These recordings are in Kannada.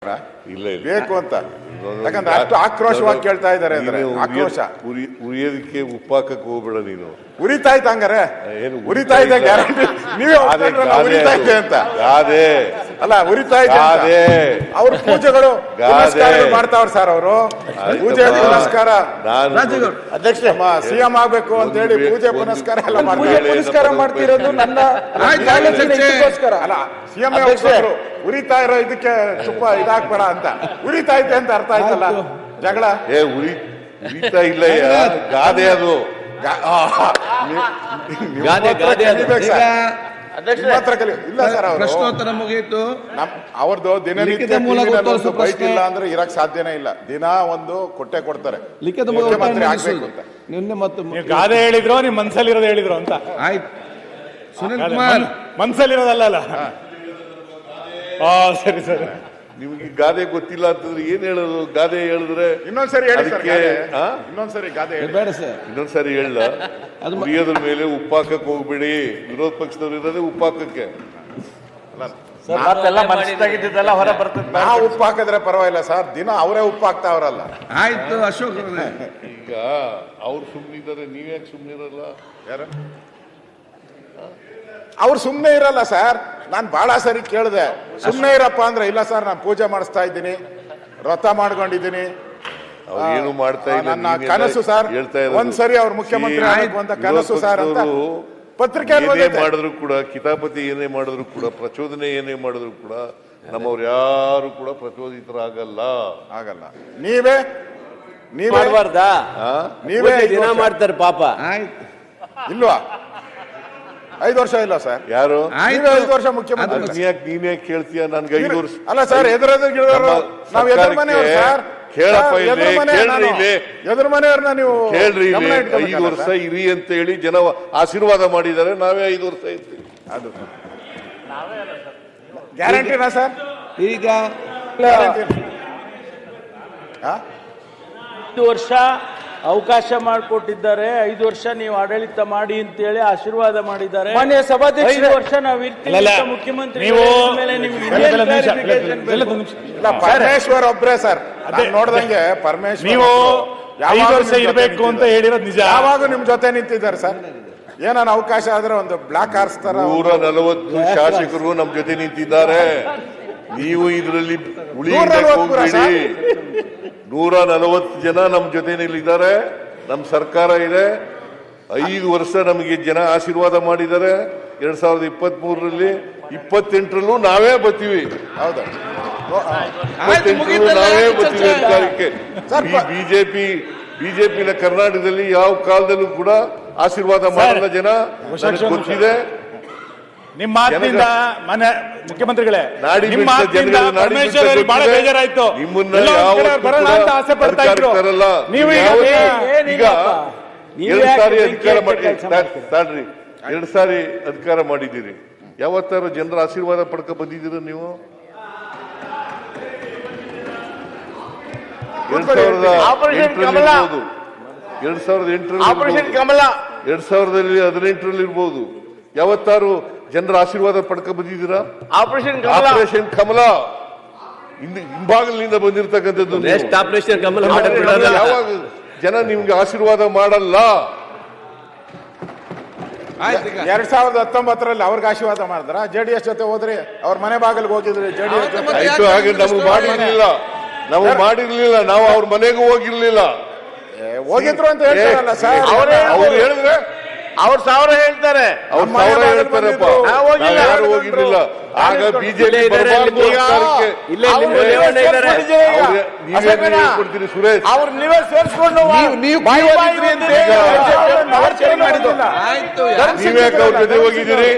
ಸರ್ ಇಲ್ಲ ಬೇಕು ಅಂತ, ಯಾಕಂದ್ರೆ ಅಷ್ಟು ಆಕ್ರೋಶವಾಗಿ ಕೇಳ್ತಾ ಇದ್ದಾರೆ ಅಂದ್ರೆ ಆಕ್ರೋಶ. ಉರಿಯೋದಕ್ಕೆ ಉಪ್ಪಾಕಕ್ಕೆ ಹೋಗ್ಬೇಡ ನೀನು. ಉರಿತಾ ಇತ್ತು ಹಂಗಾರೆ, ಉರಿತಾ ಇದೆ ಗ್ಯಾರಂಟಿ. ನೀವೇ ಉರಿತಾ ಇದೆ ಅಂತ. ಗಾದೆ ಅಲ್ಲ, ಉರಿತಾ ಇದೆ ಅವ್ರ ಪೂಜೆಗಳು ಮಾಡ್ತಾವ್ರ ಸರ್. ಅವರು ಪೂಜೆ ಪುನಸ್ಕಾರ, ಅಧ್ಯಕ್ಷ ಸಿಎಂ ಆಗ್ಬೇಕು ಅಂತ ಹೇಳಿ ಪೂಜೆ ಪುನಸ್ಕಾರ ಎಲ್ಲ ಪುನಸ್ಕಾರ ಮಾಡ್ತಿರೋದು ನನ್ನ ಅಲ್ಲ. ಸಿಎಂ ಉರಿತಾ ಇರೋ ಇದಕ್ಕೆ ತುಪ್ಪ ಇದಾಕ್ಬೇಡ ಅಂತ. ಉರಿತಾ ಇದೆ ಅಂತ ಅರ್ಥ ಆಯ್ತಲ್ಲ ಜಗಳ. ಉರಿತಾ ಇಲ್ಲ, ಗಾದೆ ಅದು. ಇಲ್ಲ ಸರ್, ಪ್ರಶ್ನೋತ್ತರ ಮುಗಿಯಿತು. ಅವ್ರದ್ದು ದಿನನಿತ್ಯ ಬೈಕ್ ಇಲ್ಲ ಅಂದ್ರೆ ಇರಕ್ ಸಾಧ್ಯನೇ ಇಲ್ಲ. ದಿನ ಒಂದು ಕೊಟ್ಟೆ ಕೊಡ್ತಾರೆ ಲಿಖಿತ ಮುಖ್ಯಮಂತ್ರಿ ಆಗ್ಬೇಕು ಅಂತ. ನಿನ್ನೆ ಮತ್ತೆ ಗಾದೆ ಹೇಳಿದ್ರು, ನಿಮ್ ಮನ್ಸಲ್ಲಿರೋದು ಹೇಳಿದ್ರು ಅಂತ. ಆಯ್ತು ಸುನಿಲ್ ಕುಮಾರ್, ಮನ್ಸಲ್ಲಿರೋದಲ್ಲ. ಸರಿ ಸರಿ. ನಿಮ್ಗೆ ಗಾದೆ ಗೊತ್ತಿಲ್ಲ ಅಂತಂದ್ರೆ ಏನ್ ಹೇಳೋದು? ಗಾದೆ ಹೇಳಿದ್ರೆ ಇನ್ನೊಂದ್ಸರಿ ಇನ್ನೊಂದ್ಸರಿ ಗಾದೆ ಬೇಡ ಸರ್, ಇನ್ನೊಂದ್ಸರಿ ಹೇಳ. ಉರಿಯೋದ್ರ ಮೇಲೆ ಉಪ್ಪಾಕಕ್ಕೆ ಹೋಗ್ಬೇಡಿ. ವಿರೋಧ ಪಕ್ಷದವ್ರು ಇರೋದೇ ಉಪ್ಪಾಕಕ್ಕೆ. ಹೊರ ಬರ್ತದೆ. ನಾವು ಉಪ್ಪು ಹಾಕಿದ್ರೆ ಪರವಾಗಿಲ್ಲ ಸರ್, ದಿನ ಅವರೇ ಉಪ್ಪು ಹಾಕ್ತಾವ್ರಲ್ಲ. ಆಯ್ತು ಅಶೋಕ್, ಈಗ ಅವ್ರು ಸುಮ್ಮನಿದ್ದಾರೆ, ನೀವ್ಯಾಕೆ ಸುಮ್ಮನಿರಲ್ಲ? ಯಾರು ಅವ್ರು ಸುಮ್ಮನೆ ಇರಲ್ಲ ಸರ್. ನಾನು ಬಹಳ ಸರಿ ಕೇಳಿದೆ, ಸುಮ್ಮನೆ ಇರಪ್ಪ ಅಂದ್ರೆ ಇಲ್ಲ ಸರ್, ನಾನು ಪೂಜೆ ಮಾಡಿಸ್ತಾ ಇದ್ದೀನಿ, ವ್ರತ ಮಾಡ್ಕೊಂಡಿದ್ದೀನಿ, ಏನು ಮಾಡ್ತಾ ಇಲ್ಲ. ನನ್ನ ಕನಸು ಸರ್, ಒಂದ್ಸರಿ ಅವ್ರು ಮುಖ್ಯಮಂತ್ರಿ ಆಗಬೇಕು ಅಂತ ಕನಸು ಸರ್ ಅಂತ ಪತ್ರಿಕೆ ಮಾಡಿದ್ರು ಕೂಡ, ಕಿತಾಪತಿ ಏನೇ ಮಾಡಿದ್ರು ಕೂಡ, ಪ್ರಚೋದನೆ ಏನೇ ಮಾಡಿದ್ರು ಕೂಡ ನಮ್ಮವ್ರು ಯಾರು ಕೂಡ ಪ್ರಚೋದಿತರಾಗಲ್ಲ. ಆಗಲ್ಲ. ನೀವೇ ಮಾಡಬಾರ್ದಾ? ನೀವೇ ದಿನ ಮಾಡ್ತಾರೆ ಪಾಪ. ಆಯ್ತು. ಇಲ್ವಾ? 5 ವರ್ಷ ಇಲ್ಲ ಸರ್. ಯಾರು 5 ವರ್ಷ ಮುಖ್ಯಮಂತ್ರಿ? ನೀನೇ ಕೇಳ್ತೀಯ? ನನ್ಗೆ 5 ವರ್ಷ ಅಲ್ಲ ಸರ್, ನಾವು ಎದುರು ಮನೆಯವರು ಸರ್. ಕೇಳಪ್ಪ, ಎದುರು ಮನೆಯವ್ರನ್ನ ನೀವು ಕೇಳ್ರಿ. 5 ವರ್ಷ ಇರಿ ಅಂತ ಹೇಳಿ ಜನ ಆಶೀರ್ವಾದ ಮಾಡಿದ್ದಾರೆ. ನಾವೇ 5 ವರ್ಷ ಇರ್ತೀವಿ. ಅದು ಗ್ಯಾರಂಟಿನಾ ಸರ್? ಈಗ 5 ವರ್ಷ ಅವಕಾಶ ಮಾಡಿಕೊಟ್ಟಿದ್ದಾರೆ. 5 ವರ್ಷ ನೀವು ಆಡಳಿತ ಮಾಡಿ ಅಂತೇಳಿ ಆಶೀರ್ವಾದ ಮಾಡಿದ್ದಾರೆ. ಮಾನ್ಯ ಸಭಾಧ್ಯಕ್ಷ, 5 ವರ್ಷ ನಾವು ಇರ್ತೀವಿ ಮುಖ್ಯಮಂತ್ರಿ ಮೇಲೆ ಪರಮೇಶ್ವರ್ ಒಬ್ರೇ ಸರ್ ನೋಡ್ದಂಗೆ. ಪರಮೇಶ್ವರ್ ನೀವು 5 ವರ್ಷ ಇರಬೇಕು ಅಂತ ಹೇಳಿರೋದು ನಿಜ. ಯಾವಾಗ ನಿಮ್ ಜೊತೆ ನಿಂತಿದ್ದಾರೆ ಸರ್. ಏನಾನ ಅವಕಾಶ ಆದ್ರೆ ಒಂದು ಬ್ಲಾಕ್ ಹಾರಿಸ್ತಾರ. 140 ಶಾಸಕರು ನಮ್ ಜೊತೆ ನಿಂತಿದ್ದಾರೆ. ನೀವು ಇದರಲ್ಲಿ ಉಳಿ 140 ಜನ ನಮ್ ಜೊತೆನಲ್ಲಿದ್ದಾರೆ. ನಮ್ ಸರ್ಕಾರ ಇದೆ. 5 ವರ್ಷ ನಮಗೆ ಜನ ಆಶೀರ್ವಾದ ಮಾಡಿದ್ದಾರೆ. 2023ರಲ್ಲಿ 28ರಲ್ಲೂ ನಾವೇ ಬರ್ತೀವಿ. ಹೌದಾ? 28ರಲ್ಲೂ ನಾವೇ ಬರ್ತೀವಿ ಅಧಿಕಾರಕ್ಕೆ. ಬಿಜೆಪಿನ ಕರ್ನಾಟಕದಲ್ಲಿ ಯಾವ ಕಾಲದಲ್ಲೂ ಕೂಡ ಆಶೀರ್ವಾದ ಮಾಡಲ್ಲ ಜನ, ಗೊತ್ತಿದೆ. ನಿಮ್ಮ ಮಾತಿನಿಂದ ಮನೆ ಮುಖ್ಯಮಂತ್ರಿಗಳೇ, ನಿಮ್ಮ ಮಾತಿನಿಂದ ಪರಮೇಶ್ವರ್ ಅವರಿಗೆ ಬಹಳ ಬೇಜಾರಾಯ್ತು. ಬರೋಣ ಅಂತ ಆಸೆ ಪಡ್ತಾ ಇದ್ರು. ನೀವು ಈಗ 2 ಸಾರಿ ಅಧಿಕಾರ ತಾಡ್ರಿ, 2 ಸಾರಿ ಅಧಿಕಾರ ಮಾಡಿದ್ದೀರಿ. ಯಾವತ್ತಾರು ಜನರ ಆಶೀರ್ವಾದ ಪಡ್ಕ ಬಂದಿದ್ದೀರ ನೀವು? 2018ರಲ್ಲಿ ಇರ್ಬೋದು. ಯಾವತ್ತಾರು ಜನರ ಆಶೀರ್ವಾದ ಪಡ್ಕ ಬಂದಿದ್ದೀರಾ? ಆಪರೇಷನ್ ಕಮಲ ಹಿಂಭಾಗಲಿನಿಂದ ಬಂದಿರತಕ್ಕಂಥದ್ದು. ಯಾವಾಗ ಜನ ನಿಮ್ಗೆ ಆಶೀರ್ವಾದ ಮಾಡಲ್ಲ? 2019ರಲ್ಲಿ ಅವ್ರಿಗೆ ಆಶೀರ್ವಾದ ಮಾಡಿದ್ರ? JDS ಜೊತೆ ಹೋದ್ರಿ, ಅವ್ರ ಮನೆ ಬಾಗಿಲಿಗೆ ಹೋಗಿದ್ರಿ JDS ಜೊತೆ. ಆಯ್ತು, ಹಾಗೆ ನಮ್ಗೆ ಮಾಡಿರ್ಲಿಲ್ಲ. ನಾವು ಅವ್ರ ಮನೆಗೂ ಹೋಗಿರ್ಲಿಲ್ಲ. ಹೋಗಿದ್ರು ಅಂತ ಹೇಳ್ತಾರಲ್ಲ ಸರ್. ಅವ್ರು ಹೇಳಿದ್ರೆ ಅವ್ರು 1000 ಹೇಳ್ತಾರೆ, ಅವ್ರು 1000 ಹೇಳ್ತಾರಪ್ಪ. ಯಾರು ಹೋಗಿರ್ಲಿಲ್ಲ. ಆಗ ಬಿಜೆಪಿ ಕೊಡ್ತೀರಿ ಸುರೇಶ್. ಅವ್ರು ನೀವೇ ಸೇರಿಸ್ಕೊಂಡು ನೀವ್ಯಾಕೆ ಅವ್ರ ಜೊತೆ ಹೋಗಿದ್ದೀರಿ?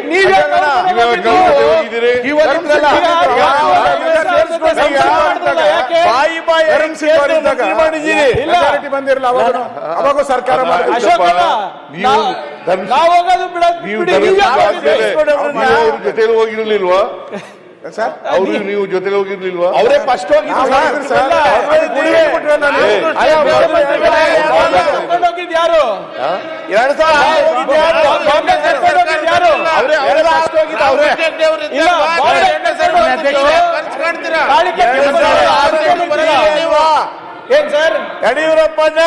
ಬಂದಿರಲ್ಲ ಅವಾಗ ಸರ್ಕಾರ ಜೊತೆಲಿ ಹೋಗಿರ್ಲಿಲ್ವಾ ಸರ್? ಅವ್ರು ನೀವು ಜೊತೆಲಿ ಹೋಗಿರ್ಲಿಲ್ವಾ? ಅವರೇ ಫಸ್ಟ್ ಮಾನ್ಯ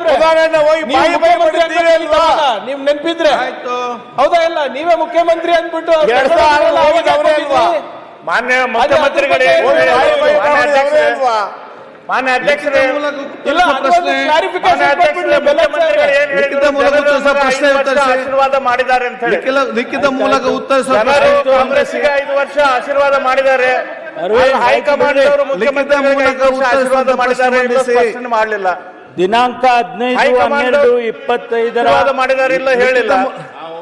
ಪ್ರಧಾನಿಯನ್ನ ಹೋಗಿ ಬಾಯಿ ಬಾಯಿ ಮಾಡಿದ್ದೀರಿ ಅಲ್ವಾ? ನೀವ್ ನೆನ್ಪಿದ್ರೆ ಆಯ್ತು. ಹೌದಾ ಇಲ್ಲ ನೀವೇ ಮುಖ್ಯಮಂತ್ರಿ ಅಂದ್ಬಿಟ್ಟು ಅವರೇ ಅಲ್ವಾ? ಮಾನ್ಯ ಮುಖ್ಯಮಂತ್ರಿಗಳೇ, ಹೋಗಿ ಬಾಯಿ ಬಾಯಿ ಮಾಡಿದ್ದು ಅವರೇ ಅಲ್ವಾ? ಮಾನ್ಯ ಅಧ್ಯಕ್ಷರೇ, ಮೂಲಕ ಇಲ್ಲ ಉತ್ತರಿಸುವ ಪ್ರಶ್ನೆ ಲಿಖಿತ ಮೂಲಕ ಉತ್ತರಿಸುವ ಪ್ರಶ್ನೆ ಉತ್ತರಿಸಿ. ಆಶೀರ್ವಾದ ಮಾಡಿದ್ದಾರೆ ಅಂತ ಹೇಳಿ ಲಿಖಿತ ಮೂಲಕ ಉತ್ತರಿಸುವ ಜನರು ಪ್ರಶ್ನೆ ಕಾಂಗ್ರೆಸ್ಗೆ 5 ವರ್ಷ ಆಶೀರ್ವಾದ ಮಾಡಿದ್ದಾರೆ. ಹೈಕಮಾಂಡ್ ಅವರು ಮುಖ್ಯಮಂತ್ರಿಗಳಿಗೆ 5 ವರ್ಷ ಆಶೀರ್ವಾದ ಮಾಡಿದ್ದಾರೆ ಎಂದು ಸ್ಪಷ್ಟನೆ ಮಾಡಲಿಲ್ಲ. ದಿನಾಂಕ 15/12/25 ಆಶೀರ್ವಾದ ಮಾಡಿದ್ದಾರೆ ಇಲ್ಲ ಹೇಳಿಲ್ಲ.